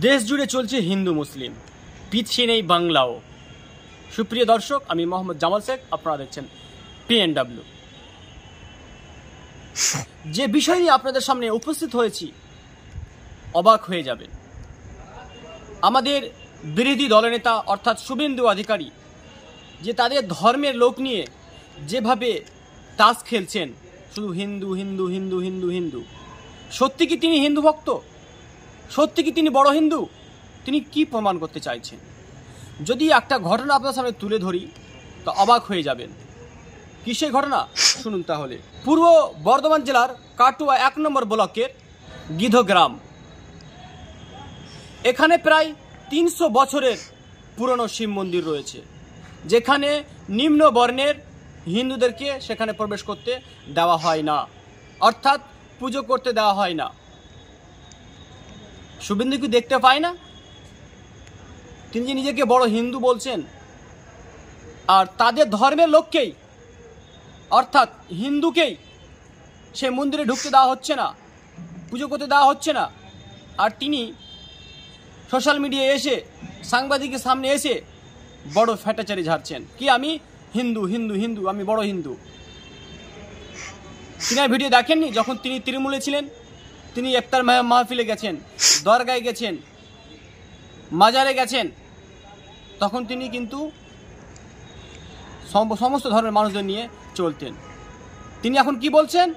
দেশ জুড়ে চলছে হিন্দু মুসলিম, পিছিয়ে নেই বাংলাও। সুপ্রিয় দর্শক, আমি মোহাম্মদ জামাল শেখ, আপনারা দেখছেন PNW। যে বিষয় নিয়ে আপনাদের সামনে উপস্থিত হয়েছি, অবাক হয়ে যাবেন। আমাদের বিরোধী দলনেতা অর্থাৎ শুভেন্দু অধিকারী যে তাদের ধর্মের লোক নিয়ে যেভাবে তাস খেলছেন, শুধু হিন্দু হিন্দু হিন্দু হিন্দু হিন্দু। সত্যি কি তিনি হিন্দু ভক্ত? সত্যি কি তিনি বড় হিন্দু? তিনি কি প্রমাণ করতে চাইছেন? যদি একটা ঘটনা আপনার সামনে তুলে ধরি তো অবাক হয়ে যাবেন। কি সেই ঘটনা? শুনুন তাহলে। পূর্ব বর্ধমান জেলার কাটুয়া 1 নম্বর ব্লকের গিধগ্রাম, এখানে প্রায় 300 বছরের পুরনো শিব মন্দির রয়েছে, যেখানে নিম্ন বর্ণের হিন্দুদেরকে সেখানে প্রবেশ করতে দেওয়া হয় না, অর্থাৎ পুজো করতে দেওয়া হয় না। শুভেন্দু কি দেখতে পায় না? তিনি যে নিজেকে বড় হিন্দু বলছেন, আর তাদের ধর্মের লোককেই অর্থাৎ হিন্দুকেই সে মন্দিরে ঢুকতে দেওয়া হচ্ছে না, পুজো করতে দেওয়া হচ্ছে না। আর তিনি সোশ্যাল মিডিয়ায় এসে সাংবাদিকের সামনে এসে বড় ফ্যাটাচারি ঝাড়ছেন কি আমি হিন্দু হিন্দু হিন্দু, আমি বড় হিন্দু। তিনি ভিডিও দেখেননি? যখন তিনি তৃণমূলে ছিলেন, তিনি ইফতার মাহফিলে গেছেন, দরগায় গেছেন, মাজারে গেছেন, তখন তিনি কিন্তু সমস্ত ধর্মের মানুষদের নিয়ে চলতেন। তিনি এখন কি বলছেন?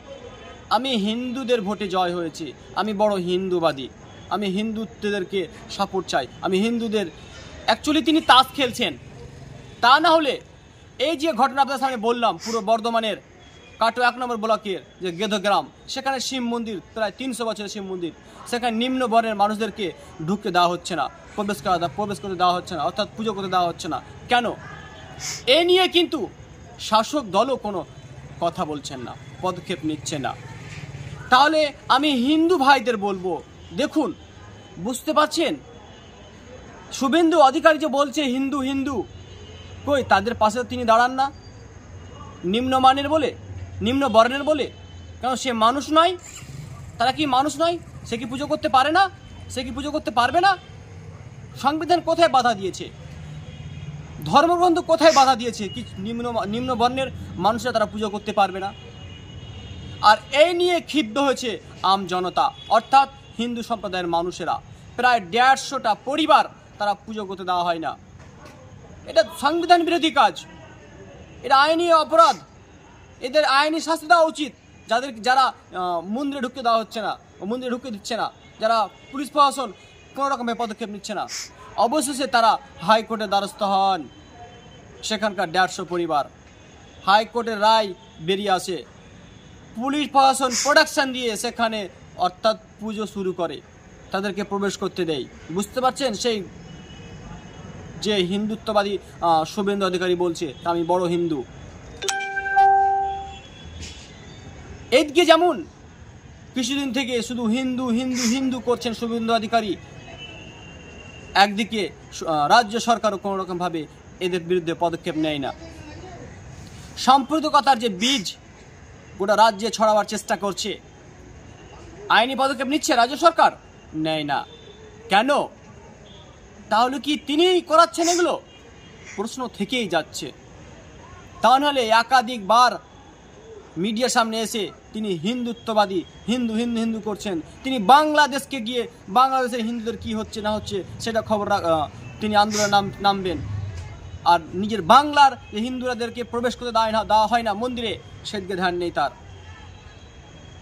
আমি হিন্দুদের ভোটে জয় হয়েছি, আমি বড় হিন্দুবাদী, আমি হিন্দুত্বদেরকে সাপোর্ট চাই, আমি হিন্দুদের। অ্যাকচুয়ালি তিনি তাস খেলছেন। তা না হলে এই যে ঘটনা আপনার সামনে বললাম, পুরো বর্ধমানের কাটুয়া 1 নম্বর ব্লকের যে গেধগ্রাম, সেখানে শিব মন্দির, প্রায় 300 বছরের শিব মন্দির, সেখানে নিম্ন বর্ণের মানুষদেরকে ঢুকতে দেওয়া হচ্ছে না, প্রবেশ করতে দেওয়া হচ্ছে না, অর্থাৎ পুজো করতে দেওয়া হচ্ছে না। কেন? এ নিয়ে কিন্তু শাসক দলও কোনো কথা বলছেন না, পদক্ষেপ নিচ্ছে না। তাহলে আমি হিন্দু ভাইদের বলবো, দেখুন, বুঝতে পারছেন শুভেন্দু অধিকারী যে বলছে হিন্দু হিন্দু, কই তাদের পাশে তিনি দাঁড়ান না? নিম্নমানের বলে, নিম্ন বর্ণের বলে, কেন সে মানুষ নয়? তারা কি মানুষ নয়? সে কি পুজো করতে পারে না? সে কি পুজো করতে পারবে না? সংবিধান কোথায় বাধা দিয়েছে? ধর্মগ্রন্থ কোথায় বাধা দিয়েছে কি নিম্ন বর্ণের মানুষরা তারা পুজো করতে পারবে না? আর এই নিয়ে ক্ষিপ্ত হয়েছে আম জনতা, অর্থাৎ হিন্দু সম্প্রদায়ের মানুষেরা। প্রায় 150টা পরিবার তারা পুজো করতে দেওয়া হয় না। এটা সংবিধান বিরোধী কাজ, এটা আইনি অপরাধ, এদের আইনি শাস্তি দেওয়া উচিত। যারা মন্দিরে ঢুকতে দেওয়া হচ্ছে না, মন্দিরে ঢুকতে দিচ্ছে না, যারা পুলিশ প্রশাসন কোনো রকমের পদক্ষেপ নিচ্ছে না, অবশেষে তারা হাইকোর্টের দ্বারস্থ হন। সেখানকার 150 পরিবার, হাইকোর্টের রায় বেরিয়ে আসে, পুলিশ প্রশাসন প্রোটেকশন দিয়ে সেখানে অর্থাৎ পুজো শুরু করে, তাদেরকে প্রবেশ করতে দেয়। বুঝতে পারছেন? সেই যে হিন্দুত্ববাদী শুভেন্দু অধিকারী বলছে আমি বড় হিন্দু। এদিকে যেমন কিছুদিন থেকে শুধু হিন্দু হিন্দু হিন্দু করছেন শুভেন্দু অধিকারী, একদিকে রাজ্য সরকারও কোনো রকমভাবে এদের বিরুদ্ধে পদক্ষেপ নেয় না। সাম্প্রদায়িকতার যে বীজ গোটা রাজ্যে ছড়াবার চেষ্টা করছে, আইনি পদক্ষেপ নিচ্ছে রাজ্য সরকার? নেয় না। কেন? তাহলে কি তিনিই করাচ্ছেন এগুলো? প্রশ্ন থেকেই যাচ্ছে। তা নাহলে একাধিকবার মিডিয়ার সামনে এসে তিনি হিন্দুত্ববাদী, হিন্দু হিন্দু হিন্দু করছেন। তিনি বাংলাদেশকে গিয়ে বাংলাদেশের হিন্দুদের কি হচ্ছে না হচ্ছে সেটা খবর তিনি আন্দোলনে নামবেন। আর নিজের বাংলার হিন্দুরাদেরকে প্রবেশ করতে দেওয়া হয় না মন্দিরে, সেদিকে ধ্যান নেই তার।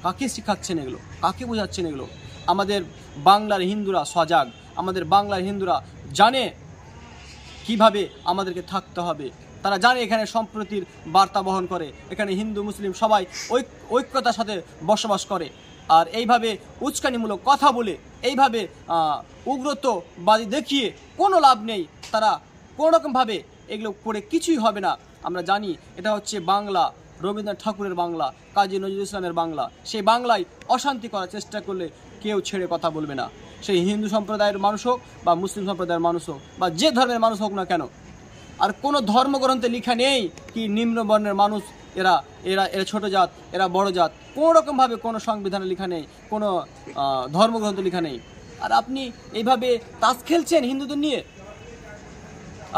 কাকে শিখাচ্ছেন এগুলো? কাকে বোঝাচ্ছেন এগুলো? আমাদের বাংলার হিন্দুরা সজাগ, আমাদের বাংলার হিন্দুরা জানে কিভাবে আমাদেরকে থাকতে হবে। তারা জানে এখানে সম্প্রীতির বার্তা বহন করে, এখানে হিন্দু মুসলিম সবাই ঐক্যতার সাথে বসবাস করে। আর এইভাবে উস্কানিমূলক কথা বলে, এইভাবে উগ্রত্ববাদী দেখিয়ে কোনো লাভ নেই। তারা কোনো রকমভাবে এগুলো করে কিছুই হবে না। আমরা জানি এটা হচ্ছে বাংলা, রবীন্দ্রনাথ ঠাকুরের বাংলা, কাজী নজরুল ইসলামের বাংলা। সেই বাংলায় অশান্তি করার চেষ্টা করলে কেউ ছেড়ে কথা বলবে না। সেই হিন্দু সম্প্রদায়ের মানুষ হোক বা মুসলিম সম্প্রদায়ের মানুষ হোক বা যে ধর্মের মানুষ হোক না কেন। আর কোনো ধর্মগ্রন্থে লেখা নেই কি নিম্ন বর্ণের মানুষ এরা এরা এরা ছোট জাত, এরা বড় জাত। কোনো রকমভাবে কোনো সংবিধানে লেখা নেই, কোনো ধর্মগ্রন্থে লেখা নেই। আর আপনি এইভাবে তাস খেলছেন হিন্দুদের নিয়ে।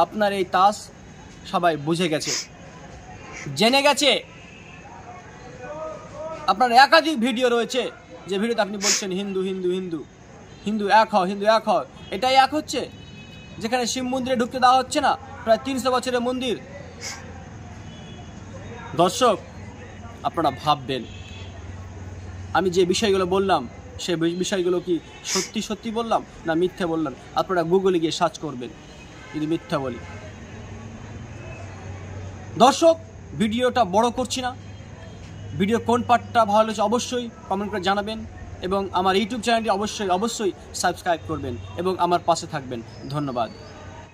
আপনার এই তাস সবাই বুঝে গেছে, জেনে গেছে। আপনার একাধিক ভিডিও রয়েছে যে ভিডিওতে আপনি বলছেন হিন্দু হিন্দু হিন্দু, হিন্দু এক হও, হিন্দু এক হও। এটাই এক হচ্ছে, যেখানে শিব মন্দিরে ঢুকতে দেওয়া হচ্ছে না, প্রায় 300 বছরের মন্দির। দর্শক, আপনারা ভাববেন আমি যে বিষয়গুলো বললাম সেই বিষয়গুলো কি সত্যি সত্যি বললাম না মিথ্যা বললাম। আপনারা গুগলে গিয়ে সার্চ করবেন যদি মিথ্যা বলি। দর্শক, ভিডিওটা বড় করছি না, ভিডিও কোন পার্টটা ভালো হয়েছে অবশ্যই কমেন্ট করে জানাবেন, এবং আমার ইউটিউব চ্যানেলটি অবশ্যই সাবস্ক্রাইব করবেন এবং আমার পাশে থাকবেন। ধন্যবাদ।